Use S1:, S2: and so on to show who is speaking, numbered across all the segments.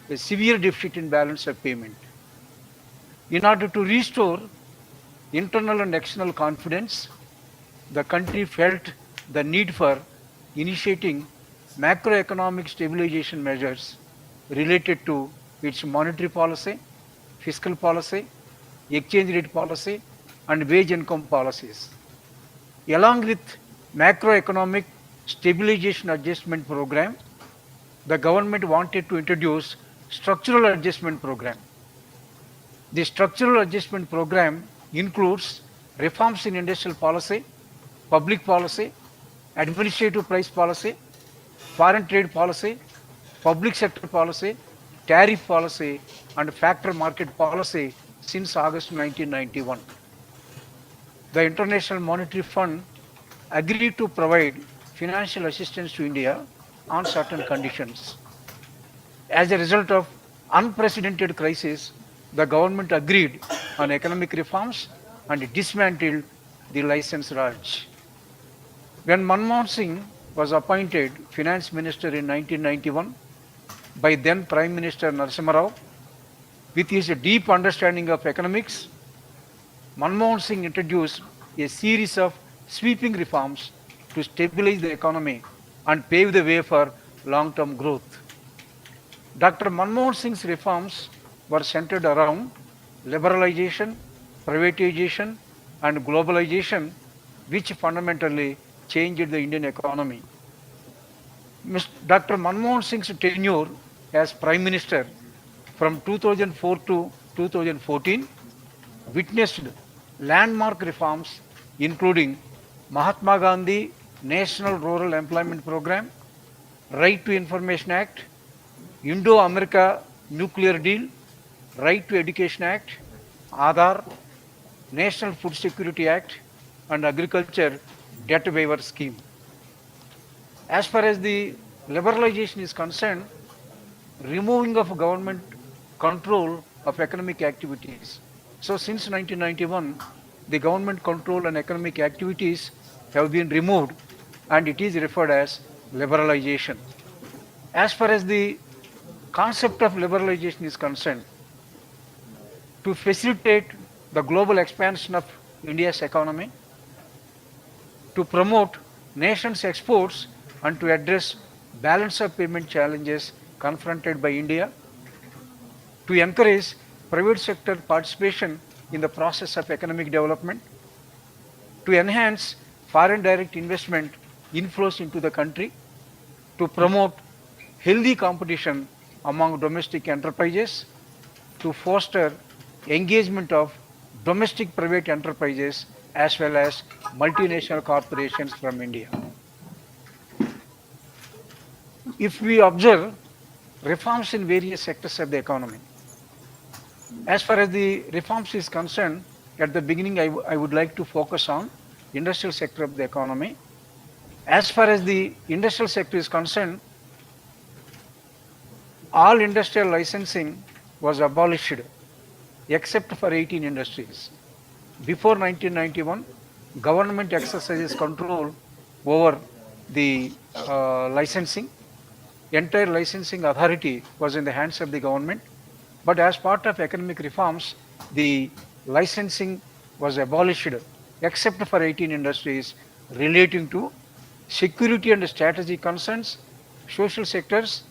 S1: a severe deficit in balance of payment. In order to restore internal and external confidence, the country felt the need for initiating macroeconomic stabilization measures related to its monetary policy, fiscal policy, exchange rate policy, and wage income policies. Along with macroeconomic stabilization adjustment program, the government wanted to introduce structural adjustment program. The structural adjustment program includes reforms in industrial policy, public policy, administrative price policy, foreign trade policy, public sector policy, tariff policy, and factor market policy since August 1991. The International Monetary Fund agreed to provide financial assistance to India on certain conditions. As a result of unprecedented crisis, the government agreed on economic reforms and dismantled the license Raj. When Manmohan Singh was appointed finance minister in 1991 by then Prime Minister Narasimha Rao, with his deep understanding of economics, Manmohan Singh introduced a series of sweeping reforms to stabilize the economy and pave the way for long-term growth. Dr. Manmohan Singh's reforms were centered around liberalization, privatization, and globalization, which fundamentally changed the Indian economy. Dr. Manmohan Singh's tenure as Prime Minister from 2004 to 2014 witnessed landmark reforms including Mahatma Gandhi National Rural Employment Program, Right to Information Act, Indo-America Nuclear Deal, Right to Education Act, Aadhaar, National Food Security Act, and Agriculture Debt Waiver Scheme. As far as the liberalization is concerned, removing of government control of economic activities. So since 1991, the government control on economic activities have been removed and it is referred as liberalization. As far as the concept of liberalization is concerned, to facilitate the global expansion of India's economy, to promote nation's exports and to address balance of payment challenges confronted by India, to encourage private sector participation in the process of economic development, to enhance foreign direct investment inflows into the country, to promote healthy competition among domestic enterprises, to foster engagement of domestic private enterprises as well as multinational corporations from India. If we observe reforms in various sectors of the economy, as far as the reforms is concerned, at the beginning I would like to focus on industrial sector of the economy. As far as the industrial sector is concerned, all industrial licensing was abolished except for 18 industries. Before 1991, government exercises control over the licensing. Entire licensing authority was in the hands of the government. But as part of economic reforms, the licensing was abolished except for 18 industries relating to security and strategy concerns, social sectors,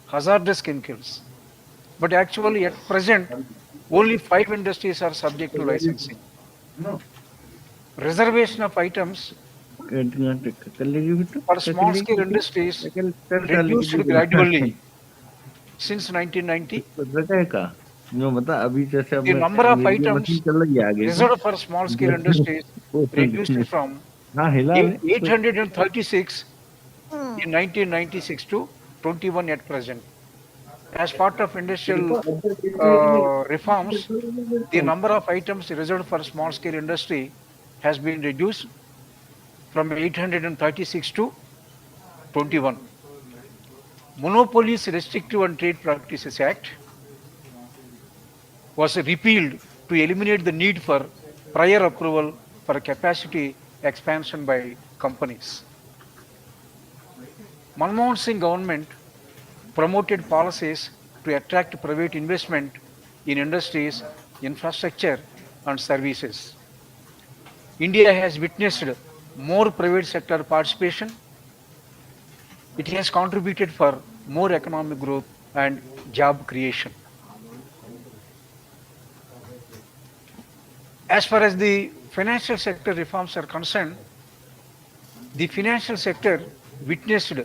S1: hazardous chemicals. But actually at present, only 5 industries are subject to licensing. Reservation of items for small scale industries reduced gradually since 1990. The number of items reserved for small scale industries reduced from 836 in 1996 to 21 at present. As part of industrial reforms, the number of items reserved for small scale industry has been reduced from 836 to 21. Monopolies Restrictive and Trade Practices Act was repealed to eliminate the need for prior approval for capacity expansion by companies. Manmohan Singh government promoted policies to attract private investment in industries, infrastructure, and services. India has witnessed more private sector participation. It has contributed for more economic growth and job creation. As far as the financial sector reforms are concerned, the financial sector witnessed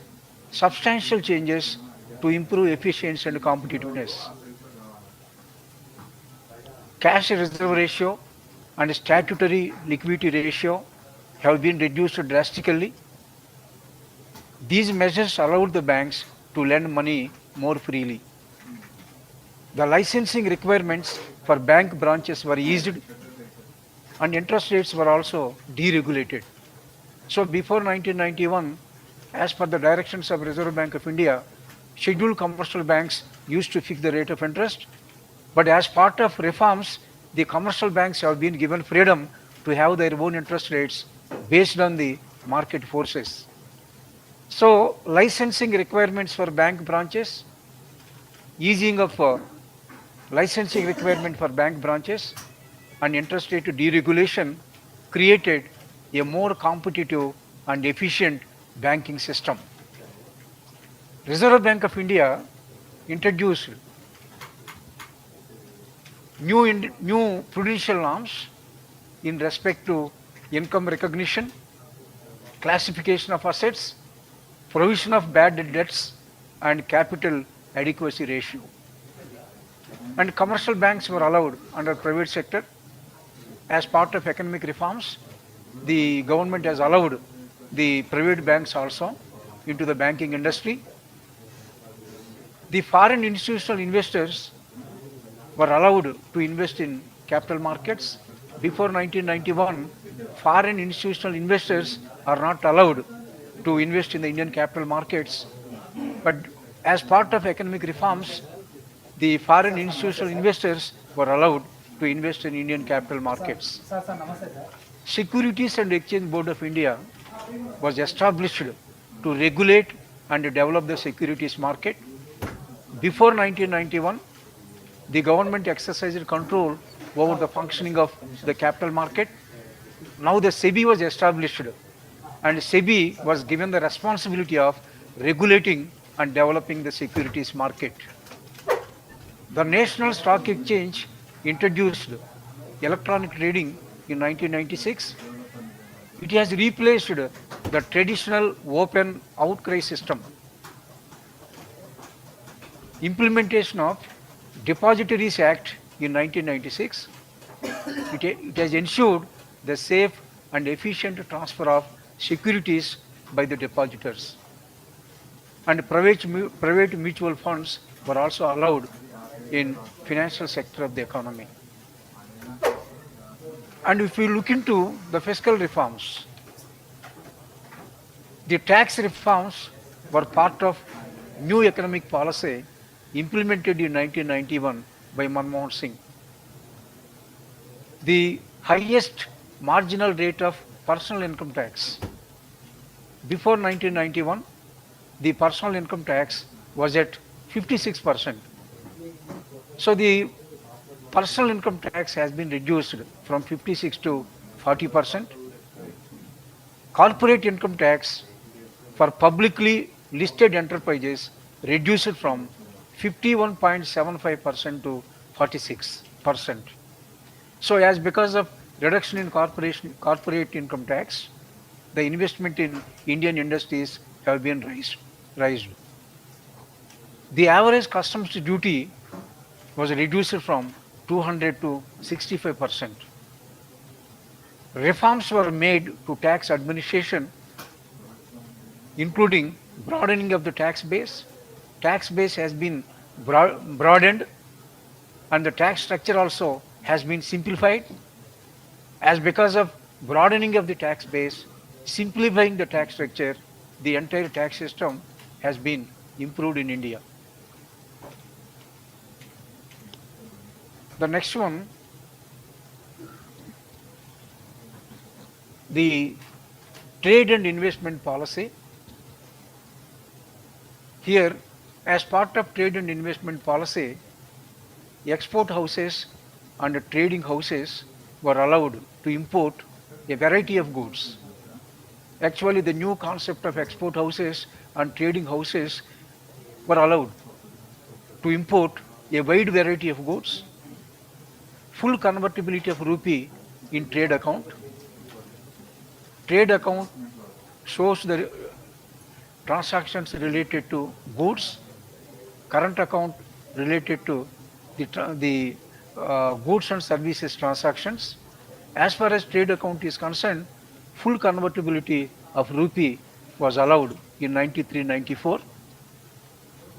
S1: substantial changes to improve efficiency and competitiveness. Cash reserve ratio and statutory liquidity ratio have been reduced drastically. These measures allowed the banks to lend money more freely. The licensing requirements for bank branches were eased and interest rates were also deregulated. So before 1991, as per the directions of Reserve Bank of India, scheduled commercial banks used to fix the rate of interest. But as part of reforms, the commercial banks have been given freedom to have their own interest rates based on the market forces. So licensing requirements for bank branches, easing of licensing requirement for bank branches, and interest rate deregulation created a more competitive and efficient banking system. Reserve Bank of India introduced new prudential norms in respect to income recognition, classification of assets, provision of bad debts, and capital adequacy ratio. And commercial banks were allowed under private sector. As part of economic reforms, the government has allowed the private banks also into the banking industry. The foreign institutional investors were allowed to invest in capital markets. Before 1991, foreign institutional investors are not allowed to invest in the Indian capital markets. But as part of economic reforms, the foreign institutional investors were allowed to invest in Indian capital markets. Securities and Exchange Board of India was established to regulate and develop the securities market. Before 1991, the government exercised control over the functioning of the capital market. Now the SEBI was established, and SEBI was given the responsibility of regulating and developing the securities market. The National Stock Exchange introduced electronic trading in 1996. It has replaced the traditional open outcry system. Implementation of Depositories Act in 1996, it has ensured the safe and efficient transfer of securities by the depositors. And private mutual funds were also allowed in financial sector of the economy. And if we look into the fiscal reforms, the tax reforms were part of new economic policy implemented in 1991 by Manmohan Singh. The highest marginal rate of personal income tax before 1991, the personal income tax was at 56%. So the personal income tax has been reduced from 56 to 40%. Corporate income tax for publicly listed enterprises reduced from 51.75% to 46%. So as because of reduction in corporate income tax, the investment in Indian industries have been raised. The average customs duty was reduced from 200 to 65%. Reforms were made to tax administration, including broadening of the tax base. Tax base has been broadened, and the tax structure also has been simplified. As because of broadening of the tax base, simplifying the tax structure, the entire tax system has been improved in India. The next one, the trade and investment policy. Here, As part of trade and investment policy, export houses and trading houses were allowed to import a variety of goods. Actually, the new concept of export houses and trading houses were allowed to import a wide variety of goods, full convertibility of rupee in trade account. Trade account shows the transactions related to goods, current account related to the goods and services transactions. As far as trade account is concerned, full convertibility of rupee was allowed in 93-94.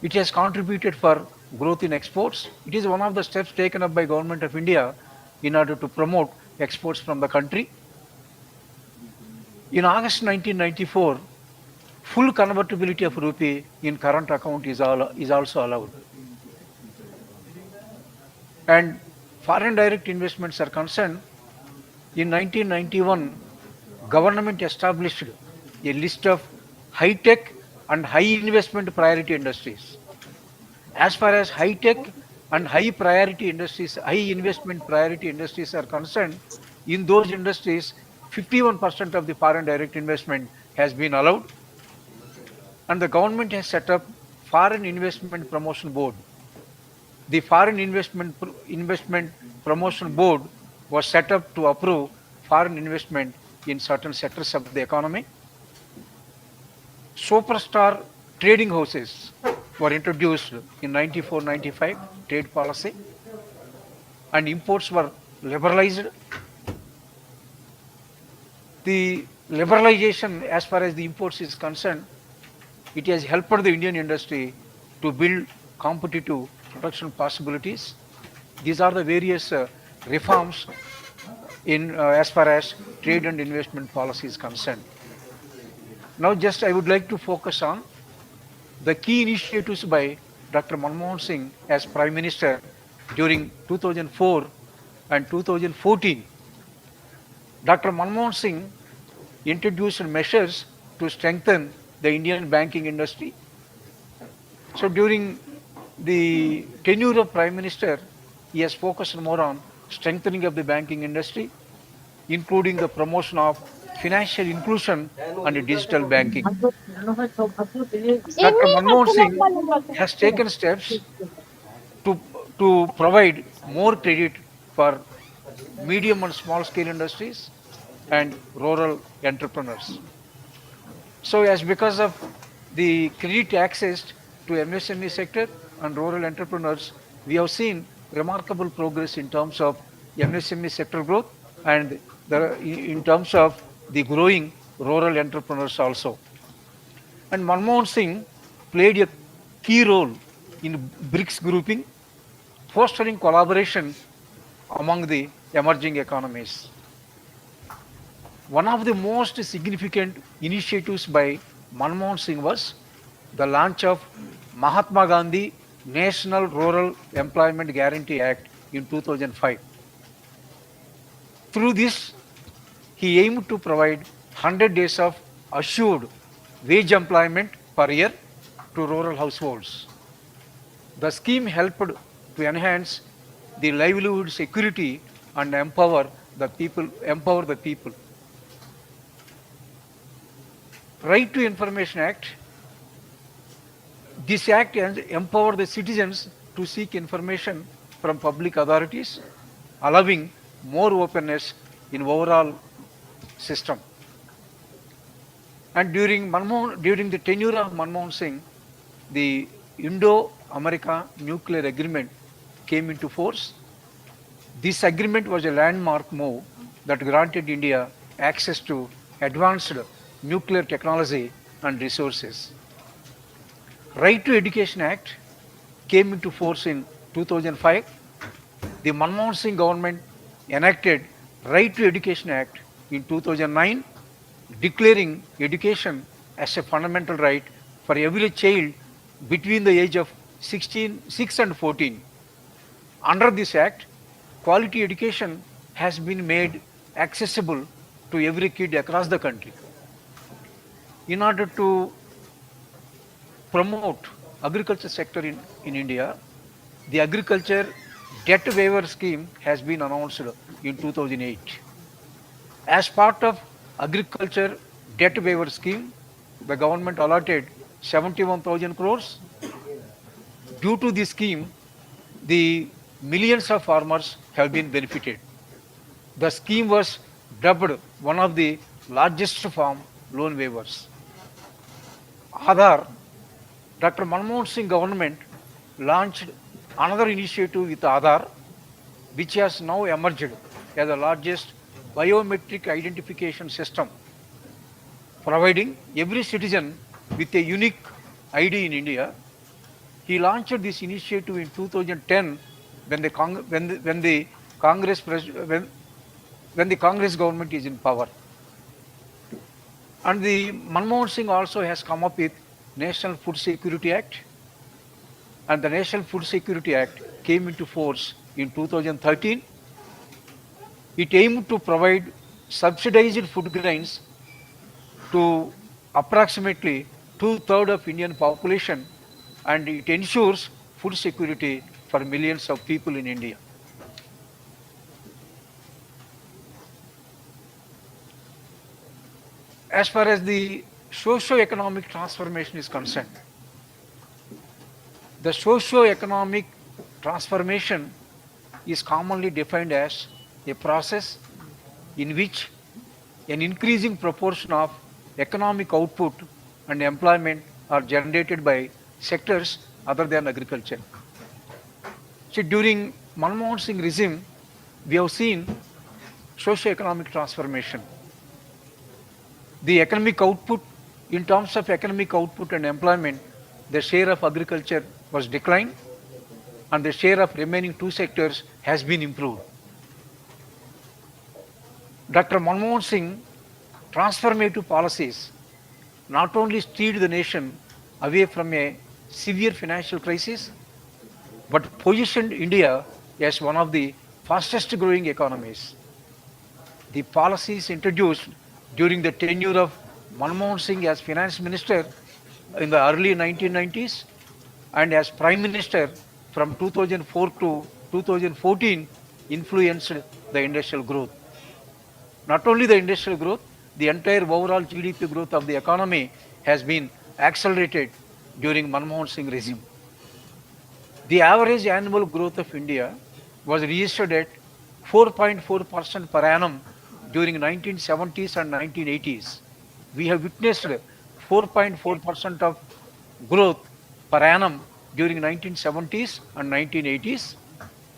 S1: It has contributed for growth in exports. It is one of the steps taken up by Government of India in order to promote exports from the country. In August 1994, full convertibility of rupee in current account is also allowed. And foreign direct investments are concerned, in 1991, government established a list of high-tech and high investment priority industries. As far as high-tech and high priority industries, high investment priority industries are concerned, in those industries, 51% of the foreign direct investment has been allowed. And the government has set up Foreign Investment Promotion Board. The Foreign Investment Promotion Board was set up to approve foreign investment in certain sectors of the economy. Superstar trading houses were introduced in 94-95 trade policy, and imports were liberalized. The liberalization, as far as the imports is concerned, it has helped the Indian industry to build competitive production possibilities. These are the various reforms in as far as trade and investment policy is concerned. Now, just I would like to focus on the key initiatives by Dr. Manmohan Singh as Prime Minister during 2004 and 2014. Dr. Manmohan Singh introduced measures to strengthen the Indian banking industry. So during the tenure of Prime Minister, he has focused more on strengthening of the banking industry, including the promotion of financial inclusion and digital banking. Dr. Manmohan Singh has taken steps to, to provide more credit for medium and small scale industries and rural entrepreneurs. So as because of the credit access to MSME sector and rural entrepreneurs, we have seen remarkable progress in terms of MSME sector growth and in terms of the growing rural entrepreneurs also. And Manmohan Singh played a key role in BRICS grouping, fostering collaboration among the emerging economies. One of the most significant initiatives by Manmohan Singh was the launch of Mahatma Gandhi National Rural Employment Guarantee Act in 2005. Through this, he aimed to provide 100 days of assured wage employment per year to rural households. The scheme helped to enhance the livelihood security and empower the people. Right to Information Act. This act empowered the citizens to seek information from public authorities, allowing more openness in overall system. And during the tenure of Manmohan Singh, the Indo-America Nuclear Agreement came into force. This agreement was a landmark move that granted India access to advanced nuclear technology and resources. Right to Education Act came into force in 2005. The Manmohan Singh government enacted Right to Education Act in 2009, declaring education as a fundamental right for every child between the age of 6 and 14. Under this act, quality education has been made accessible to every kid across the country. In order to promote agriculture sector in India, the agriculture debt waiver scheme has been announced in 2008. As part of agriculture debt waiver scheme, the government allotted 71,000 crores. Due to this scheme, the millions of farmers have been benefited. The scheme was dubbed one of the largest farm loan waivers. Aadhaar, Dr. Manmohan Singh government launched another initiative with Aadhaar, which has now emerged as the largest biometric identification system, providing every citizen with a unique ID in India. He launched this initiative in 2010 when the Congress when the Congress government is in power. And the Manmohan Singh also has come up with National Food Security Act, and the National Food Security Act came into force in 2013. It aimed to provide subsidized food grains to approximately two-thirds of Indian population, and it ensures food security for millions of people in India. As far as the socio-economic transformation is concerned, the socio-economic transformation is commonly defined as a process in which an increasing proportion of economic output and employment are generated by sectors other than agriculture. So during Manmohan Singh regime, we have seen socio-economic transformation. The economic output, in terms of economic output and employment, the share of agriculture was declined and the share of remaining two sectors has been improved. Dr. Manmohan Singh transformative policies not only steered the nation away from a severe financial crisis, but positioned India as one of the fastest growing economies. The policies introduced during the tenure of Manmohan Singh as finance minister in the early 1990s and as prime minister from 2004 to 2014 influenced the industrial growth. Not only the industrial growth, the entire overall GDP growth of the economy has been accelerated during Manmohan Singh regime. The average annual growth of India was registered at 4.4% per annum during 1970s and 1980s. We have witnessed 4.4% of growth per annum during 1970s and 1980s.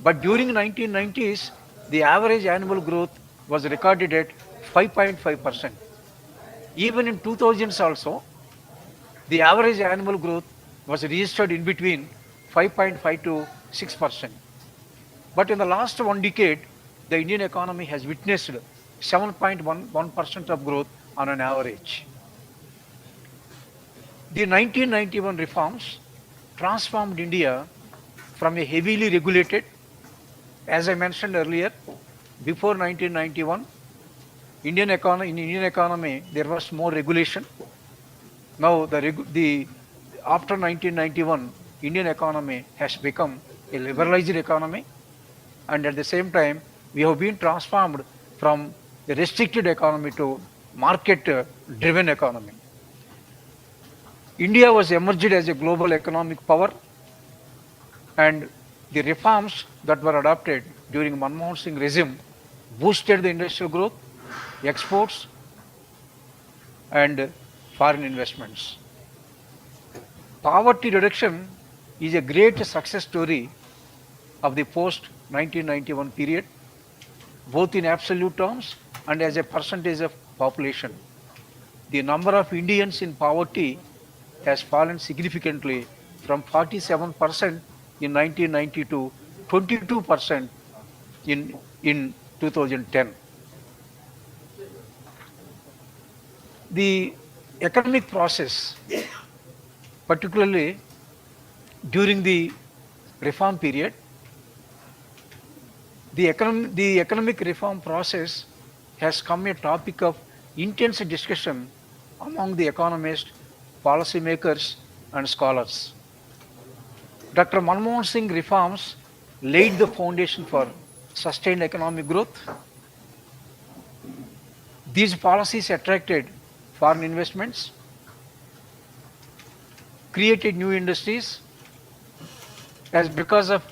S1: But during 1990s, the average annual growth was recorded at 5.5%. Even in 2000s also, the average annual growth was registered in between 5.5 to 6%. But in the last one decade, the Indian economy has witnessed 7.11% of growth on an average. The 1991 reforms transformed India from a heavily regulated, as I mentioned earlier, before 1991, in Indian economy, there was more regulation. Now, after 1991, Indian economy has become a liberalized economy, and at the same time, we have been transformed from a restricted economy to market-driven economy. India was emerged as a global economic power, and the reforms that were adopted during Manmohan Singh regime boosted the industrial growth, exports, and foreign investments. Poverty reduction is a great success story of the post-1991 period, both in absolute terms and as a percentage of population. The number of Indians in poverty has fallen significantly from 47% in 1990 to 22% in 2010. The economic process, particularly during the reform period, the economic reform process has come a topic of intense discussion among the economists, policymakers, and scholars. Dr. Manmohan Singh reforms laid the foundation for sustained economic growth. These policies attracted foreign investments, created new industries, as because of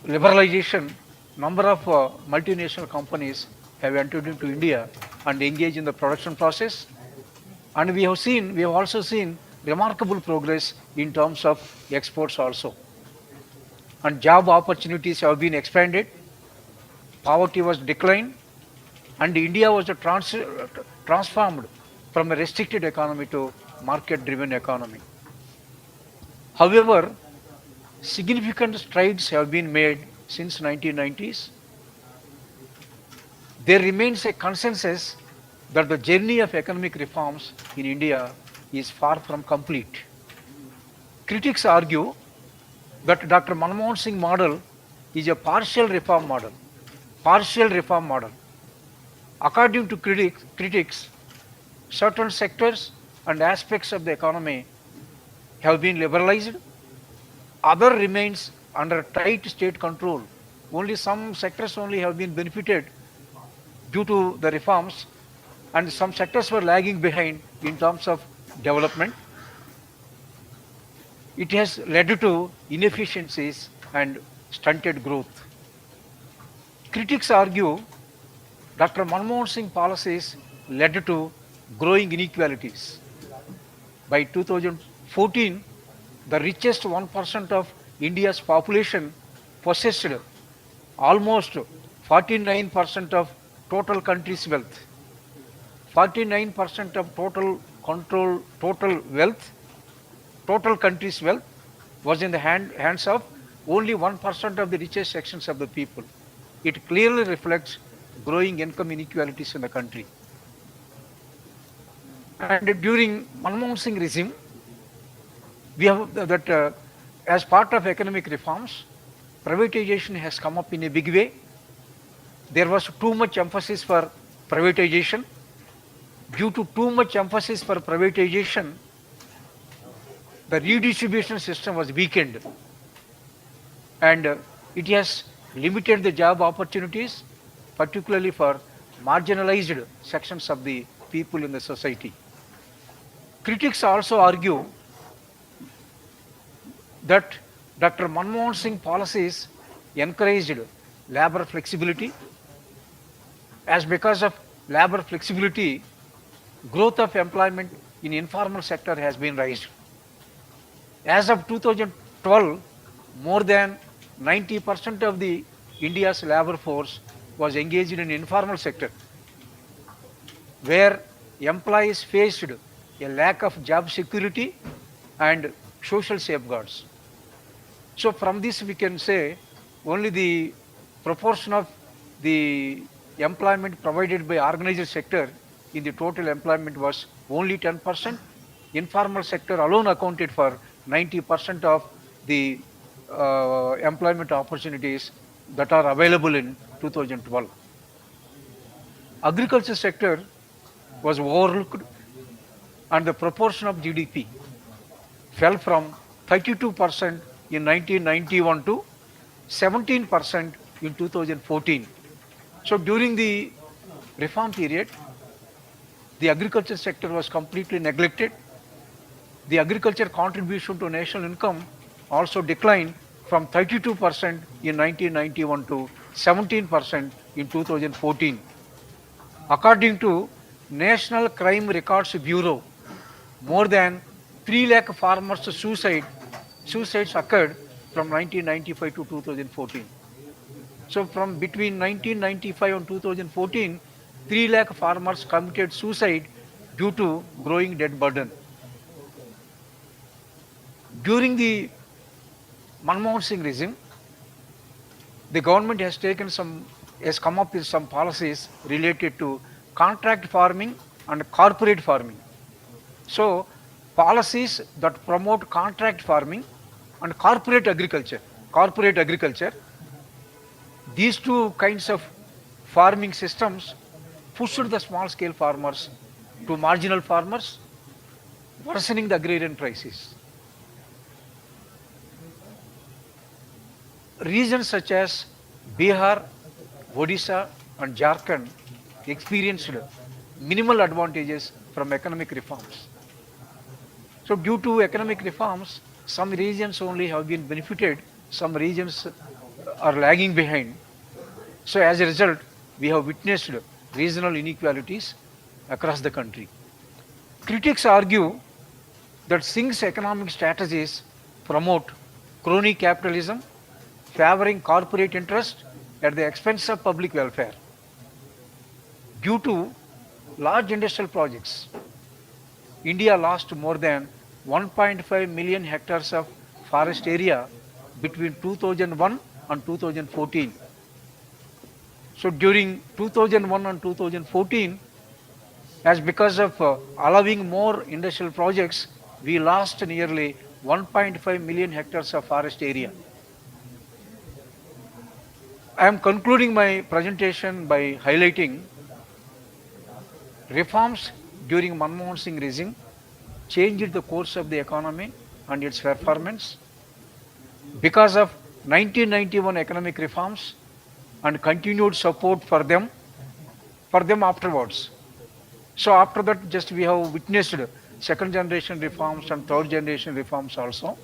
S1: liberalization, number of multinational companies have entered into India and engaged in the production process. And we have also seen remarkable progress in terms of exports also. And job opportunities have been expanded, poverty was declined, and India was transformed from a restricted economy to market-driven economy. However, significant strides have been made since 1990s. There remains a consensus that the journey of economic reforms in India is far from complete. Critics argue that Dr. Manmohan Singh model is a partial reform model. Partial reform model. According to critics, certain sectors and aspects of the economy have been liberalized, other remains under tight state control. Only some sectors only have been benefited due to the reforms, and some sectors were lagging behind in terms of development. It has led to inefficiencies and stunted growth. Critics argue Dr. Manmohan Singh policies led to growing inequalities. By 2014, the richest 1% of India's population possessed almost 49% of total country's wealth. 49% of total wealth, total country's wealth was in the hands of only 1% of the richest sections of the people. It clearly reflects growing income inequalities in the country. And during Manmohan Singh regime, we have that as part of economic reforms, privatization has come up in a big way. There was too much emphasis for privatization. Due to too much emphasis for privatization, the redistribution system was weakened, and it has limited the job opportunities, particularly for marginalized sections of the people in the society. Critics also argue that Dr. Manmohan Singh policies encouraged labor flexibility. As because of labor flexibility, growth of employment in informal sector has been raised. As of 2012, more than 90% of the India's labor force was engaged in informal sector, where employees faced a lack of job security and social safeguards. So from this we can say only the proportion of the employment provided by organized sector in the total employment was only 10%. Informal sector alone accounted for 90% of the employment opportunities that are available in 2012. Agriculture sector was overlooked, and the proportion of GDP fell from 32% in 1991 to 17% in 2014. So during the reform period, the agriculture sector was completely neglected. The agriculture contribution to national income also declined from 32% in 1991 to 17% in 2014. According to National Crime Records Bureau, more than 3 lakh farmers' suicides occurred from 1995 to 2014. So from between 1995 and 2014, 3 lakh farmers committed suicide due to growing debt burden. During the Manmohan Singh regime, the government has come up with some policies related to contract farming and corporate farming. So policies that promote contract farming and corporate agriculture, these two kinds of farming systems pushed the small scale farmers to marginal farmers, worsening the agrarian crisis. Regions such as Bihar, Odisha, and Jharkhand experienced minimal advantages from economic reforms. So, due to economic reforms, some regions only have been benefited, some regions are lagging behind. So, as a result, we have witnessed regional inequalities across the country. Critics argue that Singh's economic strategies promote crony capitalism, favoring corporate interest at the expense of public welfare. Due to large industrial projects, India lost more than 1.5 million hectares of forest area between 2001 and 2014. So during 2001 and 2014, as because of allowing more industrial projects, we lost nearly 1.5 million hectares of forest area. I am concluding my presentation by highlighting reforms during Manmohan Singh regime changed the course of the economy and its performance because of 1991 economic reforms and continued support for them afterwards. So after that, just we have witnessed second generation reforms and third generation reforms also.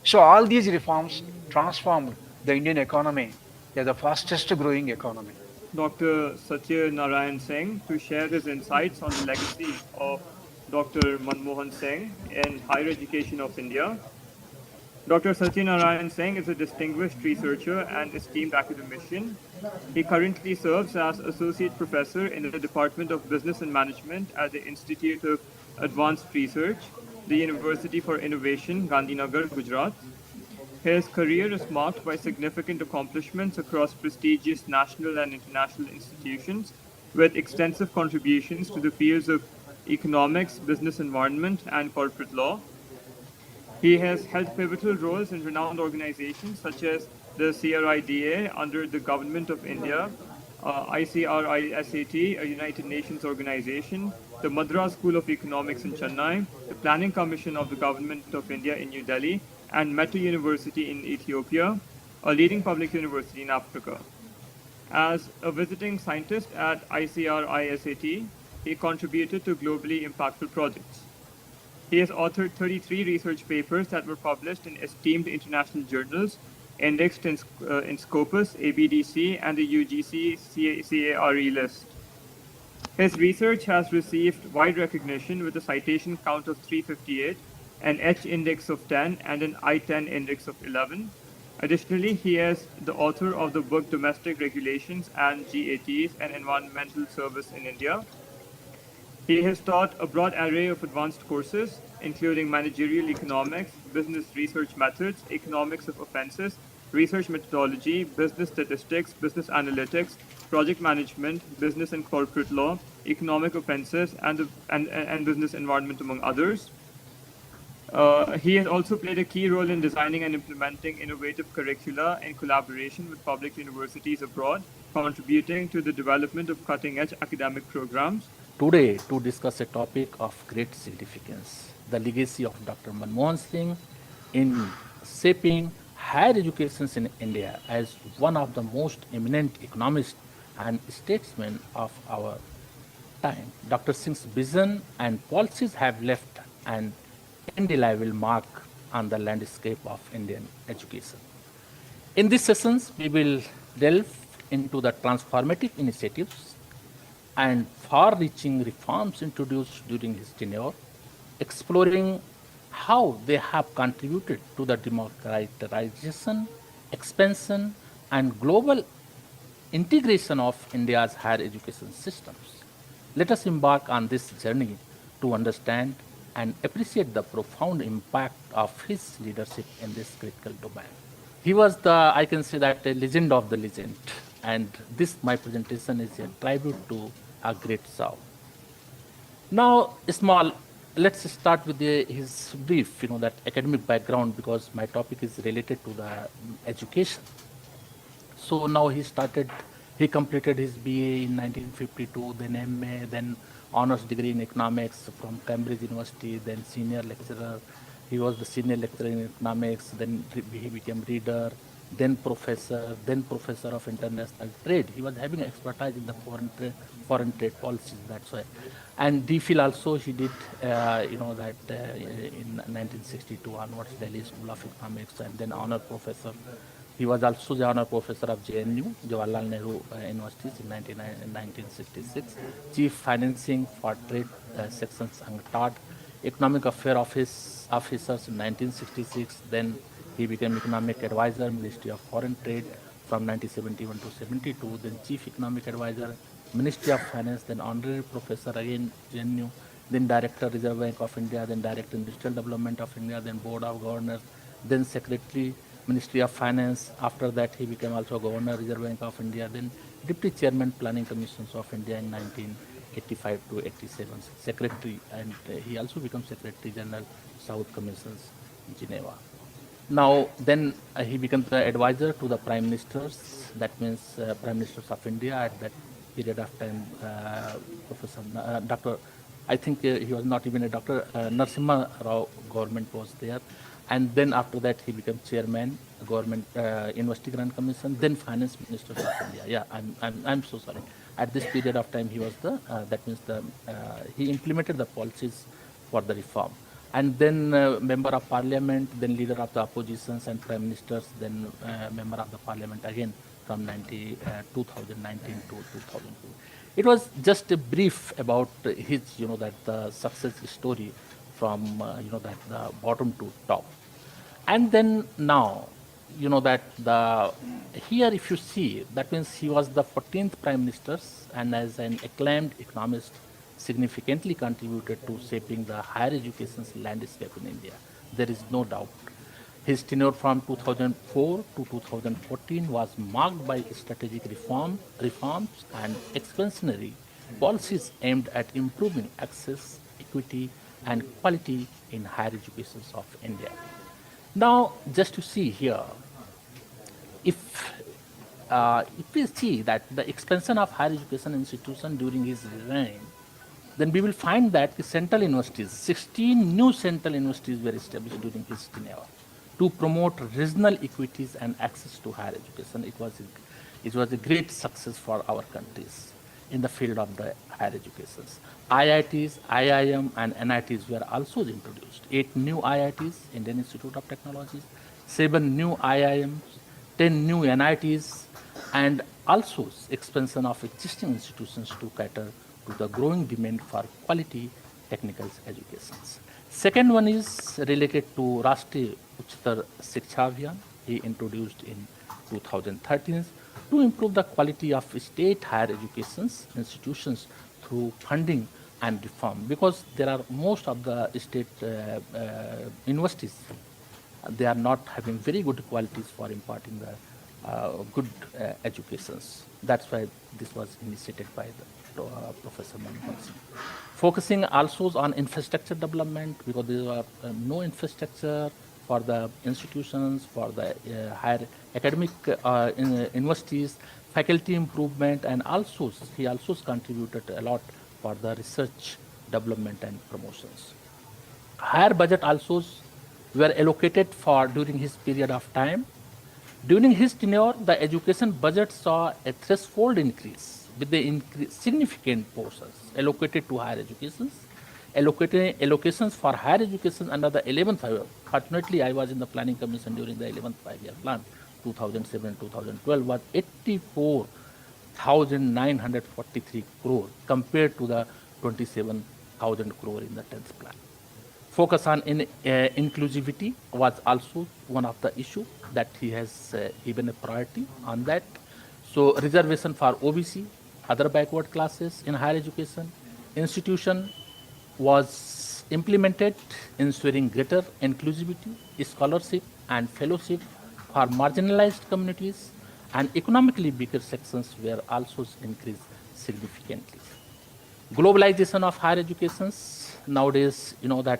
S1: So all these reforms transformed the Indian economy as the fastest growing economy.
S2: Dr. Satyanarayan Singh to share his insights on the legacy of Dr. Manmohan Singh in higher education of India. Dr. Satyanarayan Singh is a distinguished researcher and esteemed academician. He currently serves as Associate Professor in the Department of Business and Management at the Institute of Advanced Research, the University for Innovation, Gandhinagar, Gujarat. His career is marked by significant accomplishments across prestigious national and international institutions, with extensive contributions to the fields of economics, business environment, and corporate law. He has held pivotal roles in renowned organizations such as the CRIDA under the Government of India, ICRISAT, a United Nations organization, the Madras School of Economics in Chennai, the Planning Commission of the Government of India in New Delhi, and Meta University in Ethiopia, a leading public university in Africa. As a visiting scientist at ICRISAT, he contributed to globally impactful projects. He has authored 33 research papers that were published in esteemed international journals, indexed in Scopus, ABDC, and the UGC CARE list. His research has received wide recognition with a citation count of 358, an H index of 10, and an I-10 index of 11. Additionally, he is the author of the book Domestic Regulations and GATs and Environmental Service in India. He has taught a broad array of advanced courses, including managerial economics, business research methods, economics of offenses, research methodology, business statistics, business analytics, project management, business and corporate law, economic offenses, and business environment, among others. He has also played a key role in designing and implementing innovative curricula in collaboration with public universities abroad, contributing to the development of cutting-edge academic programs.
S3: Today, to discuss a topic of great significance, the legacy of Dr. Manmohan Singh in shaping higher education in India as one of the most eminent economists and statesmen of our time. Dr. Singh's vision and policies have left an indelible mark on the landscape of Indian education. In these sessions, we will delve into the transformative initiatives and far-reaching reforms introduced during his tenure, exploring how they have contributed to the democratization, expansion, and global integration of India's higher education systems. Let us embark on this journey to understand and appreciate the profound impact of his leadership in this critical domain. He was the, I can say that, a legend of the legend. And this, my presentation, is a tribute to a great soul. Now, small, let's start with his brief, that academic background, because my topic is related to the education. So now he completed his BA in 1952, then MA, then honors degree in economics from Cambridge University, then senior lecturer. He was the senior lecturer in economics, then he became reader, then professor of international trade. He was having expertise in the foreign trade policies. That's why. And DPhil also he did, that in 1962 onwards, Delhi School of Economics, and then honor professor. He was also the honor professor of JNU, Jawaharlal Nehru University in 1966. Chief financing for trade sections UNCTAD, economic affair officers in 1966. Then he became economic advisor, Ministry of Foreign Trade from 1971 to 72. Then chief economic advisor, Ministry of Finance. Then honorary professor again JNU. Then director Reserve Bank of India. Then director Industrial Development of India. Then board of governors. Then secretary Ministry of Finance. After that he became also governor Reserve Bank of India. Then deputy chairman Planning Commissions of India in 1985 to 87, secretary, and he also became secretary general South Commissions, Geneva. Now then he became the advisor to the prime ministers, that means prime ministers of India at that period of time. Professor Dr. I think he was not even a doctor. Narasimha Rao government was there, and then after that he became chairman government University Grant Commission, then finance minister of India. Yeah, I'm so sorry. At this period of time he was the that means the he implemented the policies for the reform, and then member of parliament, then leader of the oppositions and prime ministers, then member of the parliament again from 2019 to 2002. It was just a brief about his, that the success story from, that the bottom to top. And then now, that the here if you see, that means he was the 14th prime minister, and as an acclaimed economist, significantly contributed to shaping the higher education's landscape in India. There is no doubt. His tenure from 2004 to 2014 was marked by strategic reforms and expansionary policies aimed at improving access, equity, and quality in higher education of India. Now, just to see here, if we see that the expansion of higher education institution during his reign, then we will find that the central universities, 16 new central universities were established during his tenure to promote regional equities and access to higher education. It was a great success for our countries in the field of the higher education. IITs, IIM, and NITs were also introduced. 8 new IITs, Indian Institute of Technologies, 7 new IIMs, 10 new NITs, and also expansion of existing institutions to cater to the growing demand for quality technical educations. Second one is related to Rashtriya Uchtar Shiksha Abhiyan. He introduced in 2013 to improve the quality of state higher education institutions through funding and reform, because there are most of the state universities, they are not having very good qualities for imparting the good educations. That's why this was initiated by the Professor Manmohan Singh. Focusing also on infrastructure development, because there are no infrastructure for the institutions, for the higher academic universities, faculty improvement, and also he also contributed a lot for the research development and promotions. Higher budget also were allocated for during his period of time. During his tenure, the education budget saw a threshold increase with the significant portions allocated to higher education. Allocations for higher education under the 11th five-year. Fortunately, I was in the planning commission during the 11th five-year plan, 2007-2012, was 84,943 crore compared to the 27,000 crore in the 10th plan. Focus on inclusivity was also one of the issue that he has given a priority on that. So reservation for OBC, other backward classes in higher education, institution was implemented, ensuring greater inclusivity, scholarship and fellowship for marginalized communities, and economically weaker sections were also increased significantly. Globalization of higher educations. Nowadays, that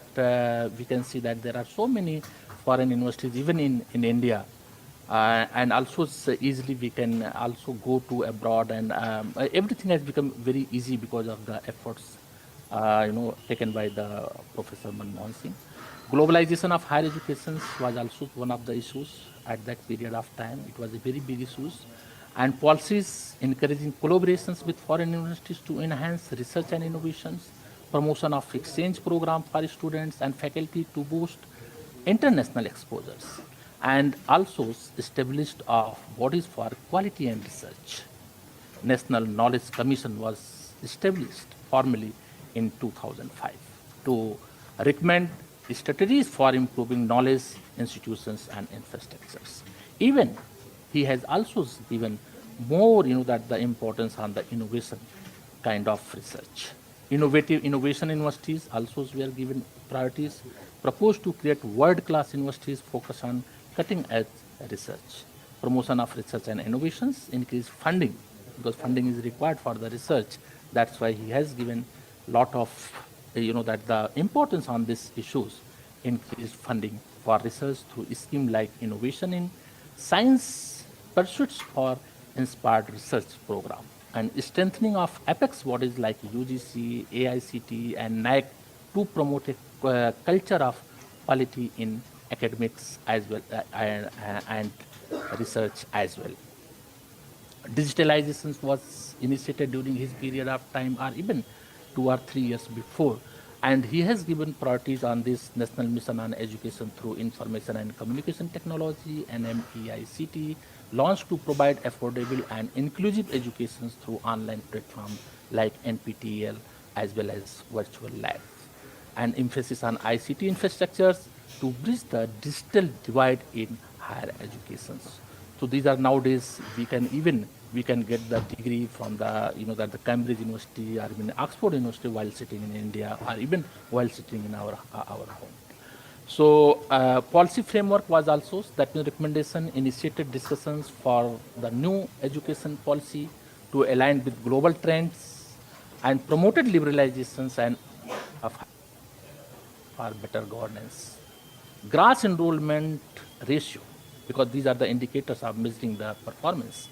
S3: we can see that there are so many foreign universities, even in India, and also easily we can also go to abroad, and everything has become very easy because of the efforts taken by the Professor Manmohan Singh. Globalization of higher education was also one of the issues at that period of time. It was a very big issue. And policies encouraging collaborations with foreign universities to enhance research and innovations, promotion of exchange program for students and faculty to boost international exposures, and also established of bodies for quality and research. National Knowledge Commission was established formally in 2005 to recommend strategies for improving knowledge institutions and infrastructures. Even he has also given more, that the importance on the innovation kind of research. Innovative innovation universities also were given priorities, proposed to create world-class universities focused on cutting-edge research. Promotion of research and innovations, increase funding, because funding is required for the research. That's why he has given lot of, that the importance on these issues, increased funding for research through a scheme like innovation in science pursuits for inspired research program, and strengthening of apex bodies like UGC, AICT, and NAC to promote a culture of quality in academics as well and research as well. Digitalization was initiated during his period of time, or even 2 or 3 years before, and he has given priorities on this national mission on education through information and communication technology, NMEICT, launched to provide affordable and inclusive education through online platforms like NPTEL as well as virtual labs, and emphasis on ICT infrastructures to bridge the digital divide in higher education. So these are nowadays we can get the degree from the that the Cambridge University or even Oxford University while sitting in India or even while sitting in our home. So policy framework was also that recommendation initiated discussions for the new education policy to align with global trends and promoted liberalizations and of for better governance. Gross enrollment ratio, because these are the indicators of measuring the performance.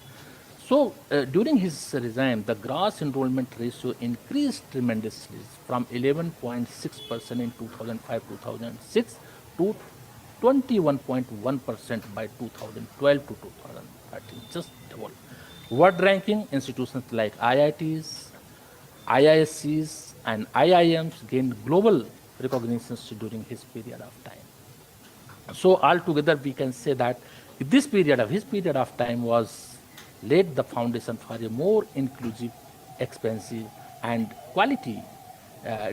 S3: So during his regime, the gross enrollment ratio increased tremendously from 11.6% in 2005-2006 to 21.1% by 2012 to 2013, just double. World ranking institutions like IITs, IISCs, and IIMs gained global recognitions during his period of time. So altogether, we can say that his period of time was laid the foundation for a more inclusive, expensive, and quality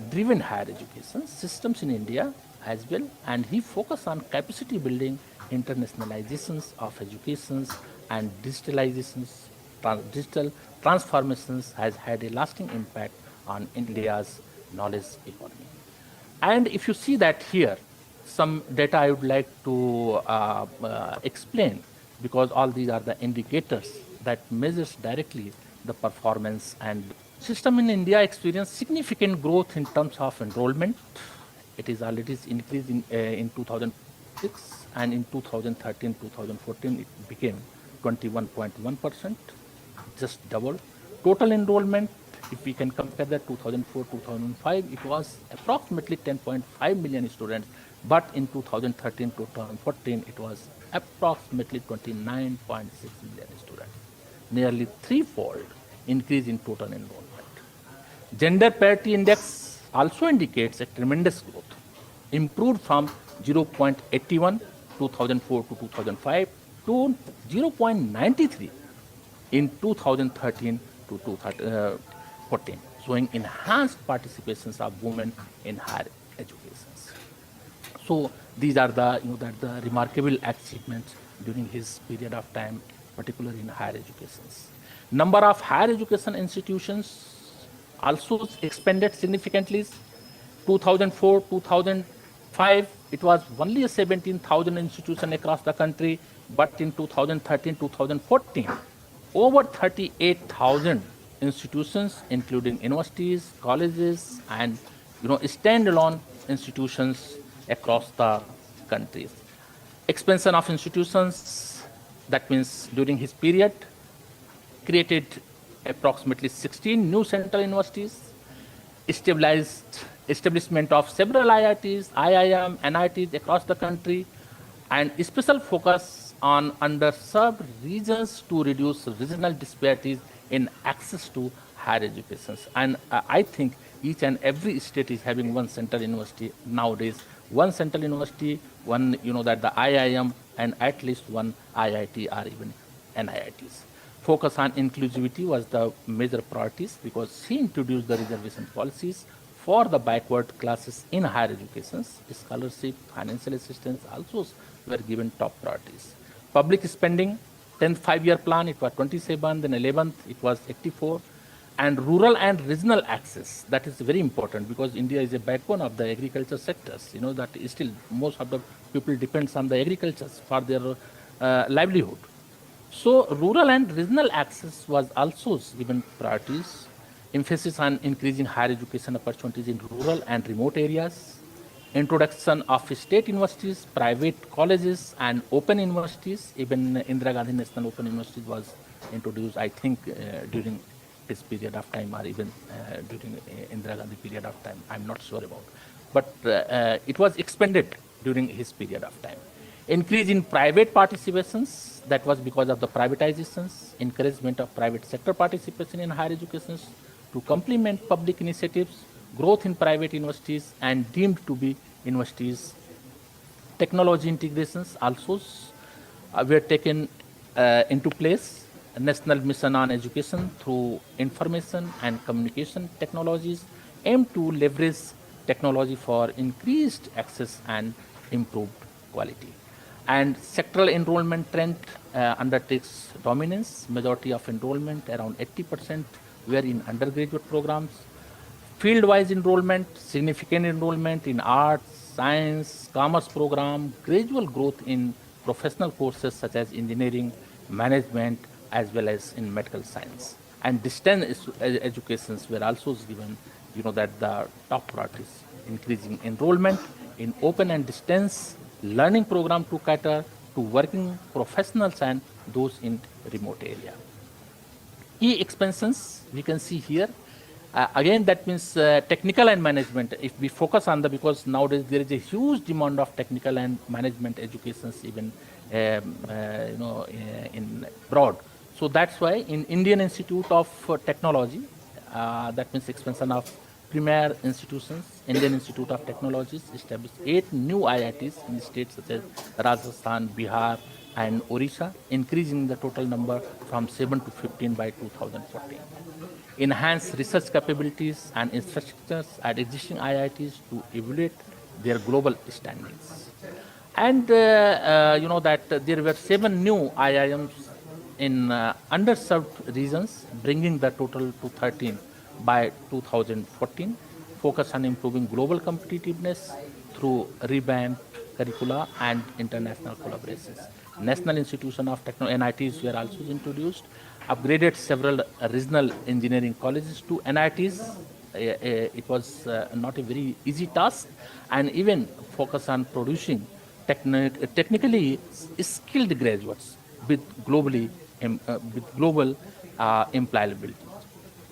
S3: driven higher education systems in India as well. And he focused on capacity building, internationalizations of educations, and digitalizations. Digital transformations has had a lasting impact on India's knowledge economy. And if you see that here, some data I would like to explain, because all these are the indicators that measures directly the performance. And system in India experienced significant growth in terms of enrollment. It is already increased in 2006, and in 2013-2014 it became 21.1%, just double. Total enrollment, if we can compare that 2004-2005, it was approximately 10.5 million students, but in 2013-2014 it was approximately 29.6 million students, nearly threefold increase in total enrollment. Gender parity index also indicates a tremendous growth, improved from 0.81 2004 to 2005 to 0.93 in 2013 to 2014, showing enhanced participations of women in higher education. So these are the the remarkable achievements during his period of time, particularly in higher education. Number of higher education institutions also expanded significantly. 2004, 2005, it was only 17,000 institutions across the country, but in 2013, 2014, over 38,000 institutions, including universities, colleges, and standalone institutions across the countries. Expansion of institutions, that means during his period, created approximately 16 new central universities, stabilized establishment of several IITs, IIM, NITs across the country, and special focus on underserved regions to reduce regional disparities in access to higher education. And I think each and every state is having one central university nowadays, one central university, one, that the IIM, and at least one IIT or even NIITs. Focus on inclusivity was the major priorities because he introduced the reservation policies for the backward classes in higher education. Scholarship, financial assistance also were given top priorities. Public spending, 10th five-year plan, it was 27, then 11th, it was 84. And rural and regional access, that is very important because India is a backbone of the agriculture sectors. That is still most of the people depends on the agriculture for their livelihood. So rural and regional access was also given priorities, emphasis on increasing higher education opportunities in rural and remote areas, introduction of state universities, private colleges, and open universities. Even Indira Gandhi National Open University was introduced, I think, during his period of time, or even during Indira Gandhi period of time. I'm not sure about, but it was expanded during his period of time. Increase in private participations, that was because of the privatizations, encouragement of private sector participation in higher education to complement public initiatives, growth in private universities and deemed to be universities. Technology integrations also were taken into place. A national mission on education through information and communication technologies aim to leverage technology for increased access and improved quality. And sectoral enrollment trend undertakes dominance. Majority of enrollment, around 80%, were in undergraduate programs. Field-wise enrollment, significant enrollment in arts, science, commerce program, gradual growth in professional courses such as engineering, management, as well as in medical science. And distance educations were also given, that the top priorities, increasing enrollment in open and distance learning program to cater to working professionals and those in remote area. Key expansions we can see here. Again, that means technical and management. If we focus on because nowadays there is a huge demand of technical and management educations even in broad. So that's why in Indian Institute of Technology, that means expansion of premier institutions, Indian Institute of Technologies established 8 new IITs in states such as Rajasthan, Bihar, and Orissa, increasing the total number from 7 to 15 by 2014. Enhance research capabilities and infrastructures at existing IITs to evaluate their global standings. And that there were 7 new IIMs in underserved regions, bringing the total to 13 by 2014. Focus on improving global competitiveness through revamped curricula and international collaborations. National Institution of Technology, NITs, were also introduced, upgraded several regional engineering colleges to NITs. It was not a very easy task, and even focus on producing technically skilled graduates with global employability.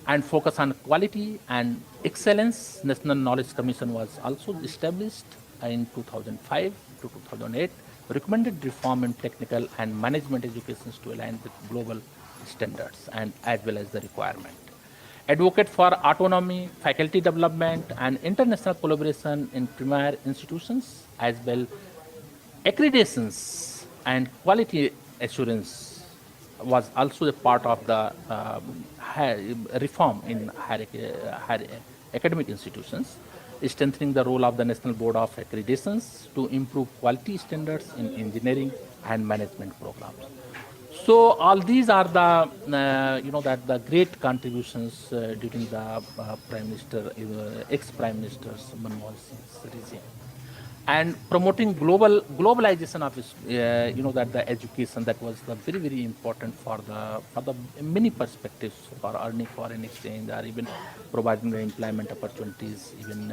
S3: And focus on quality and excellence. National Knowledge Commission was also established in 2005 to 2008, recommended reform in technical and management education to align with global standards and as well as the requirement. Advocate for autonomy, faculty development, and international collaboration in premier institutions, as well accreditations and quality assurance was also a part of the reform in higher academic institutions, strengthening the role of the National Board of Accreditations to improve quality standards in engineering and management programs. So all these are the, that the great contributions during the Prime Minister, ex-Prime Minister's Manmohan Singh's regime. And promoting globalization of that the education, that was the very, very important for the many perspectives for earning foreign exchange or even providing the employment opportunities, even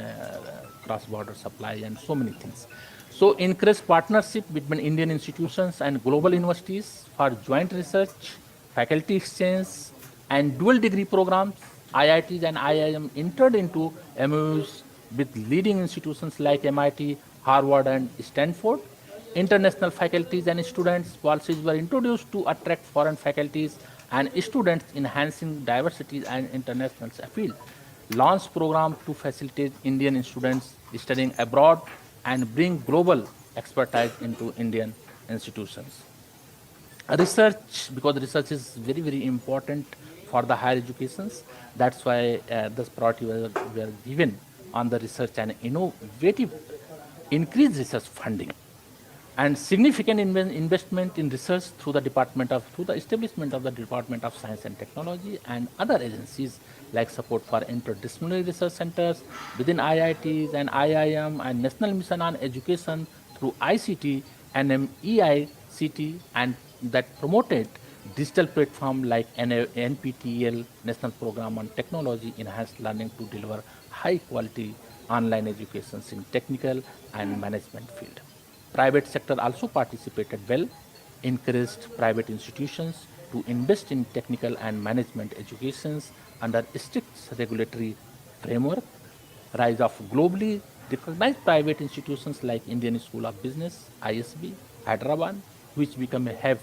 S3: cross-border supply and so many things. So encourage partnership between Indian institutions and global universities for joint research, faculty exchange, and dual degree programs. IITs and IIM entered into MOUs with leading institutions like MIT, Harvard, and Stanford. International faculties and students policies were introduced to attract foreign faculties and students, enhancing diversity and international appeal. Launched program to facilitate Indian students studying abroad and bring global expertise into Indian institutions. Research, because research is very very important for the higher educations, that's why this priority were given on the research and innovative increased research funding and significant investment in research through the establishment of the Department of Science and Technology and other agencies, like support for interdisciplinary research centers within IITs and IIM and National Mission on Education through ICT and MEICT, and that promoted digital platform like NPTEL, National Program on Technology Enhanced Learning, to deliver high quality online educations in technical and management field. Private sector also participated well, encouraged private institutions to invest in technical and management educations under strict regulatory framework. Rise of globally recognized private institutions like Indian School of Business, ISB, Hyderabad, which become a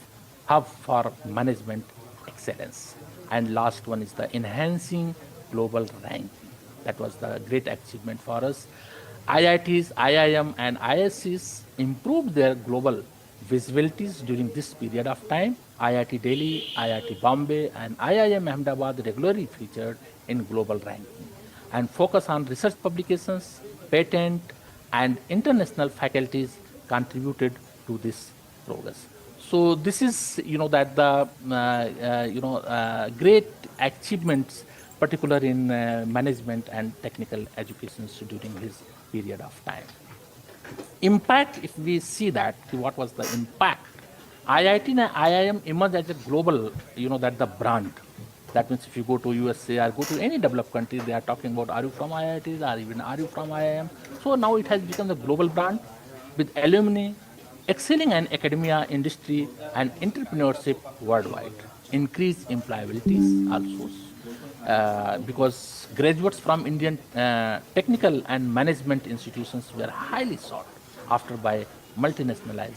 S3: hub for management excellence. And last one is the enhancing global ranking. That was the great achievement for us. IITs, IIM, and ISCs improved their global visibilities during this period of time. IIT Delhi, IIT Bombay, and IIM Ahmedabad regularly featured in global ranking and focus on research publications, patent, and international faculties contributed to this progress. So this is, that the great achievements, particular in management and technical educations during his period of time. Impact, if we see that, what was the impact? IIT and IIM emerged as a global, that the brand. That means if you go to USA or go to any developed country, they are talking about, are you from IITs or even are you from IIM? So now it has become the global brand with alumni excelling in academia, industry, and entrepreneurship worldwide. Increased employabilities also, because graduates from Indian technical and management institutions were highly sought after by multinational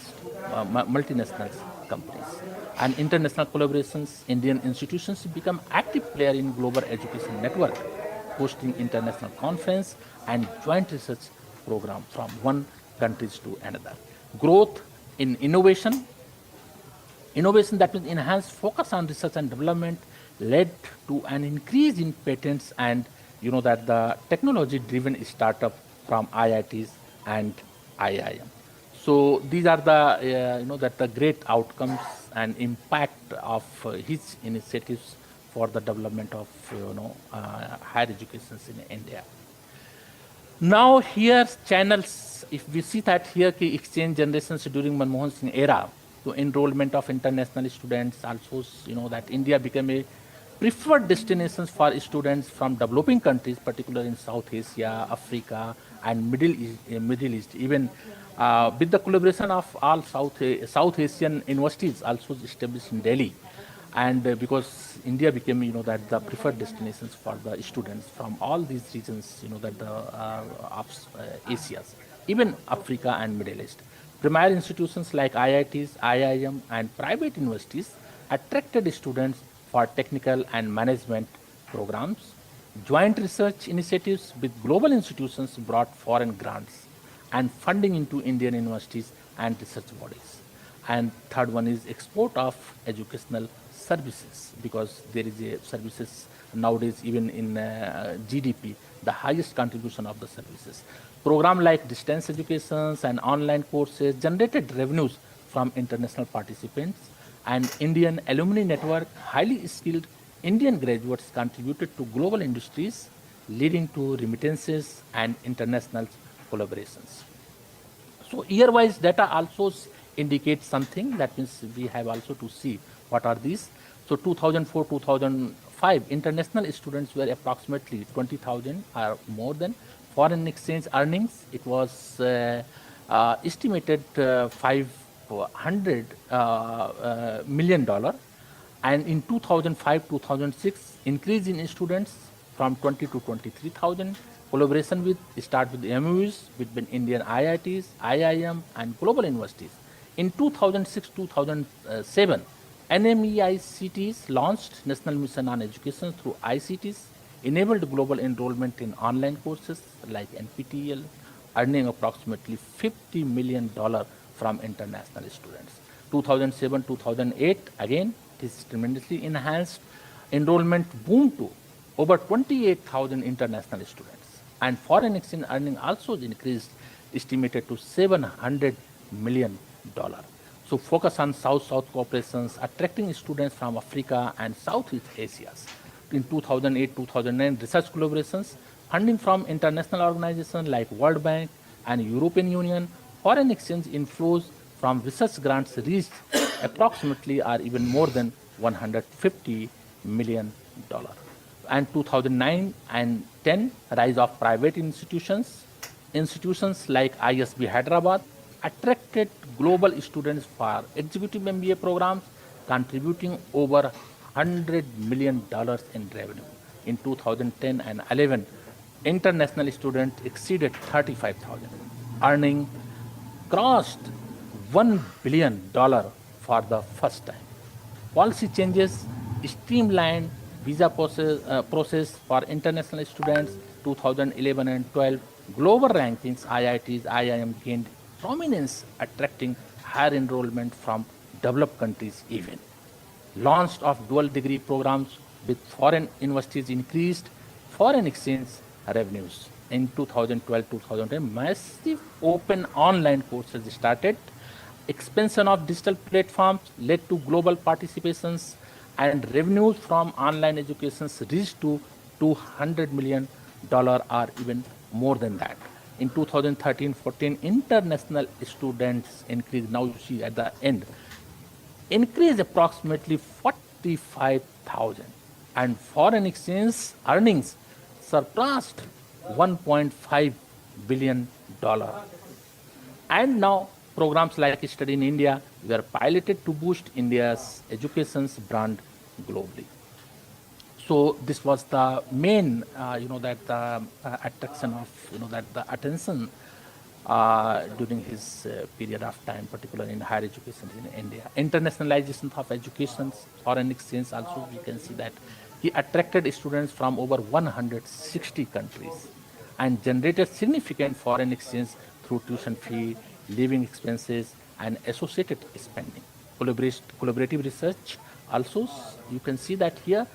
S3: companies. And international collaborations, Indian institutions become active player in global education network, hosting international conference and joint research program from one countries to another. Growth in innovation, that means enhanced focus on research and development, led to an increase in patents and that the technology driven startup from IITs and IIM. So these are the that the great outcomes and impact of his initiatives for the development of higher education in India. Now here channels, if we see that here ki exchange generations during Manmohan Singh era, so enrollment of international students also, that India became a preferred destinations for students from developing countries, particularly in South Asia, Africa, and Middle East. Even with the collaboration of all South Asian universities also established in Delhi, and because India became that the preferred destinations for the students from all these regions, that the of Asia, even Africa and Middle East. Premier institutions like IITs, IIM, and private universities attracted students for technical and management programs. Joint research initiatives with global institutions brought foreign grants and funding into Indian universities and research bodies. And third one is export of educational services, because there is a services nowadays, even in GDP, the highest contribution of the services. Program like distance educations and online courses generated revenues from international participants, and Indian alumni network, highly skilled Indian graduates contributed to global industries, leading to remittances and international collaborations. So year-wise data also indicates something. That means we have also to see what are these. So 2004, 2005, international students were approximately 20,000 or more than. Foreign exchange earnings, it was estimated $500 million. And in 2005, 2006, increase in students from 20 to 23,000. Collaboration with start with MOUs between Indian IITs, IIM, and global universities. In 2006-2007, NMEICTs launched National Mission on Education through ICTs, enabled global enrollment in online courses like NPTEL, earning approximately $50 million from international students. 2007-2008, again, this tremendously enhanced enrollment boomed to over 28,000 international students. And foreign exchange earning also increased, estimated to $700 million. So focus on South-South cooperations, attracting students from Africa and Southeast Asia. In 2008-2009, research collaborations, funding from international organizations like World Bank and European Union, foreign exchange inflows from research grants reached approximately or even more than $150 million. And 2009 and 10, rise of private institutions. Institutions like ISB Hyderabad attracted global students for executive MBA programs, contributing over $100 million in revenue. In 2010 and 11, international students exceeded 35,000, earning crossed $1 billion for the first time. Policy changes streamlined visa process for international students. 2011 and 12, global rankings, IITs, IIM gained prominence, attracting higher enrollment from developed countries even. Launched of dual degree programs with foreign universities increased foreign exchange revenues. In 2012-2010, massive open online courses started. Expansion of digital platforms led to global participations, and revenues from online education reached to $200 million or even more than that. In 2013-14, international students increased. Now you see at the end, increased approximately 45,000, and foreign exchange earnings surpassed $1.5 billion. And now programs like Study in India were piloted to boost India's education's brand globally. So this was the main, that the attraction of, that the attention during his period of time, particularly in higher education in India. Internationalization of education, foreign exchange also, we can see that he attracted students from over 160 countries and generated significant foreign exchange through tuition fee, living expenses, and associated spending. Collaborative research also, you can see that here,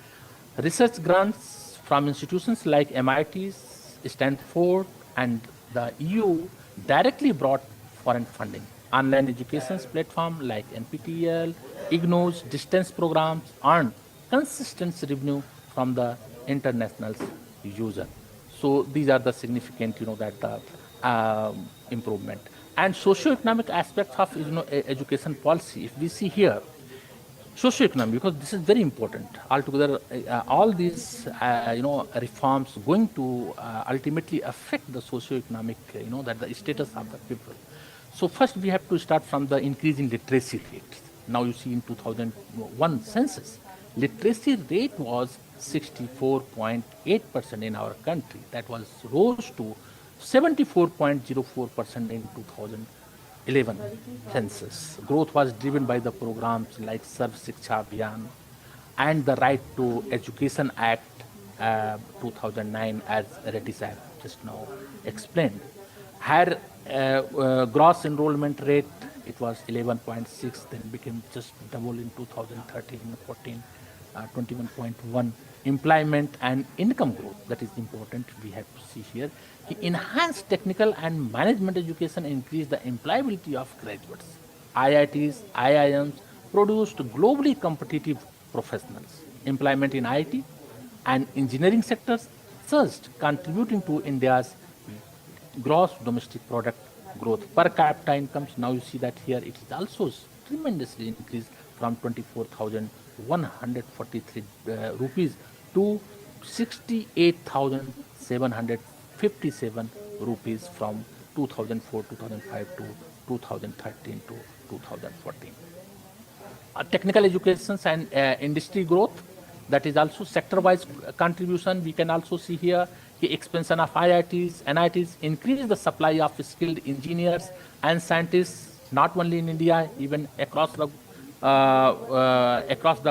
S3: research grants from institutions like MITs, Stanford, and the EU directly brought foreign funding. Online education platforms like NPTEL, IGNOU's distance programs earn consistent revenue from the international user. So these are the significant, that the improvement. And socio-economic aspects of education policy. If we see here, socioeconomic, because this is very important altogether. All these reforms going to ultimately affect the socioeconomic, that the status of the people. So first we have to start from the increase in literacy rate. Now you see in 2001 census, literacy rate was 64.8% in our country. That was rose to 74.04% in 2011 census. Growth was driven by the programs like Sarv Shiksha Abhiyan and the Right to Education Act 2009, as Reddy sahab just now explained. Higher gross enrollment rate, it was 11.6, then became just double in 2013-14, 21.1. Employment and income growth, that is important, we have to see here. He enhanced technical and management education, increased the employability of graduates. IITs, IIMs produced globally competitive professionals. Employment in IT and engineering sectors surged, contributing to India's gross domestic product growth. Per capita incomes, now you see that here it is also tremendously increased from 24,143 rupees to 68,757 rupees from 2004-2005 to 2013 to 2014. Technical education and industry growth. That is also sector-wise contribution. We can also see here the expansion of IITs, NITs, increase the supply of skilled engineers and scientists, not only in India, even across the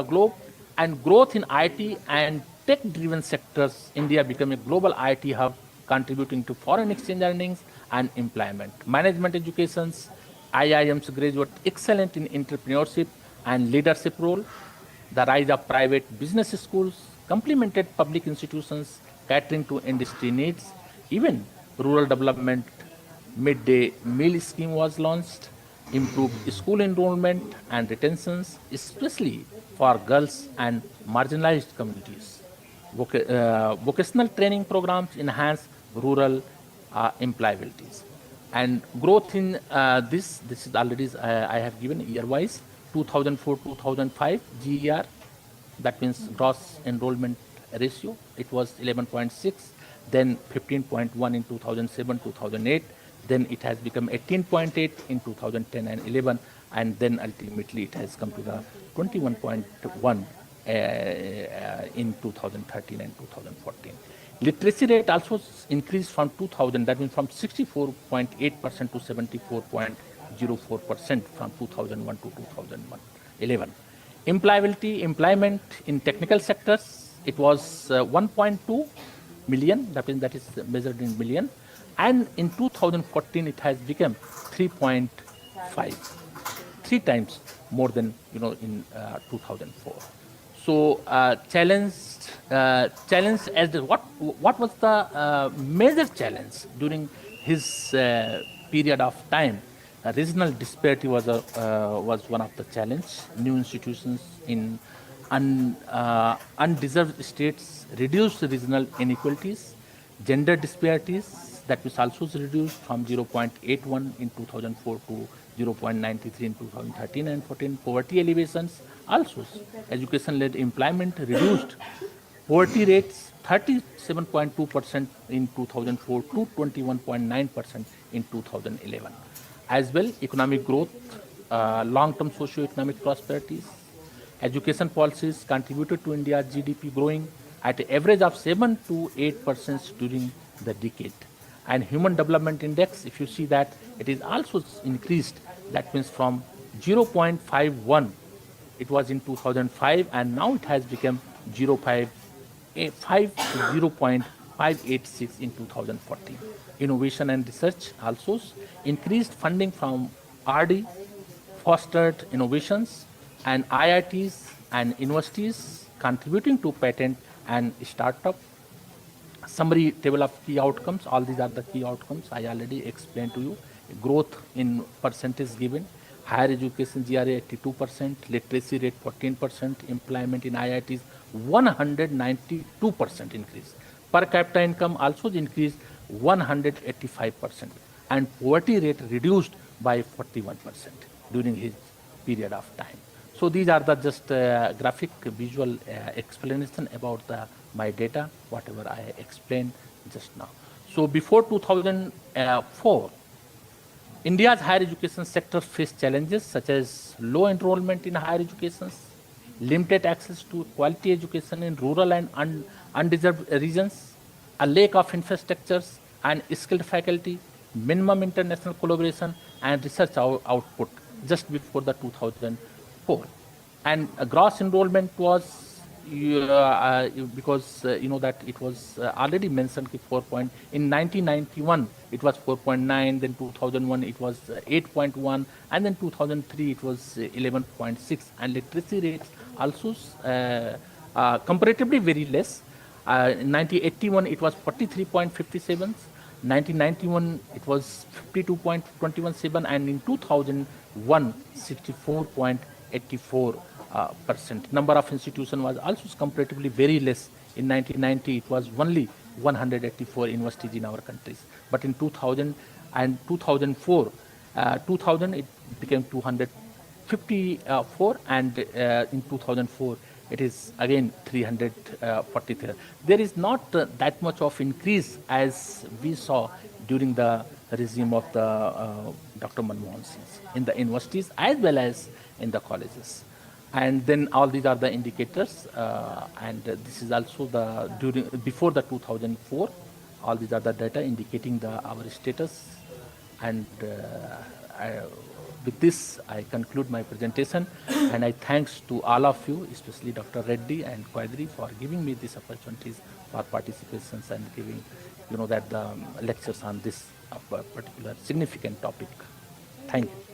S3: globe, and growth in IT and tech-driven sectors. India became a global IT hub, contributing to foreign exchange earnings and employment. Management educations, IIMs graduate excellent in entrepreneurship and leadership role. The rise of private business schools complemented public institutions catering to industry needs. Even rural development midday meal scheme was launched, improved school enrollment and retentions, especially for girls and marginalized communities. Vocational training programs enhance rural employabilities. And growth in this is already I have given year wise 2004 2005 GER, that means gross enrollment ratio, it was 11.6, then 15.1 in 2007 2008, then it has become 18.8 in 2010 and 11, and then ultimately it has come to the 21.1 in 2013 and 2014. Literacy rate also increased from 2000, that means from 64.8% to 74.04% from 2001 to 2011. Employment in technical sectors, it was 1.2 million, that is measured in million, and in 2014 it has become 3.5, three times more than in 2004. So challenge as what was the major challenge during his period of time? Regional disparity was one of the challenge. New institutions in undeserved states reduced regional inequalities. Gender disparities, that was also reduced from 0.81 in 2004 to 0.93 in 2013 and 14. Poverty elevations also. Education-led employment reduced. Poverty rates 37.2% in 2004 to 21.9% in 2011. As well, economic growth, long-term socio-economic prosperities, education policies contributed to India's GDP growing at an average of 7 to 8% during the decade. And Human Development Index, if you see that, it is also increased. That means from 0.51, it was in 2005, and now it has become 0.586 in 2014. Innovation and research also increased funding from RD, fostered innovations, and IITs and universities contributing to patent and startup. Summary table of key outcomes, all these are the key outcomes I already explained to you. Growth in percentage given, higher education GRA 82%, literacy rate 14%, employment in IITs 192% increase. Per capita income also increased 185%, and poverty rate reduced by 41% during his period of time. So these are the just graphic visual explanation about my data, whatever I explained just now. So before 2004, India's higher education sector faced challenges such as low enrollment in higher education, limited access to quality education in rural and undeserved regions, a lack of infrastructures and skilled faculty, minimum international collaboration and research output just before the 2004. And gross enrollment was because you know that it was already mentioned 4 point in 1991 it was 4.9, then 2001 it was 8.1, and then 2003 it was 11.6, and literacy rates also comparatively very less. In 1981 it was 43.57, 1991 it was 52.217, and in 2001 64.84%. Number of institutions was also comparatively very less. In 1990 it was only 184 universities in our countries, but in 2000 and 2004 2000 it became 254, and in 2004 it is again 343. There is not that much of increase as we saw during the regime of the Dr. Manmohan Singh in the universities as well as in the colleges. And then all these are the indicators, and this is also the during before the 2004. All these are the data indicating the our status. And with this, I conclude my presentation, and I thanks to all of you, especially Dr. Reddy and Quadri, for giving me these opportunities for participations and giving, that the lectures on this particular significant topic. Thank you.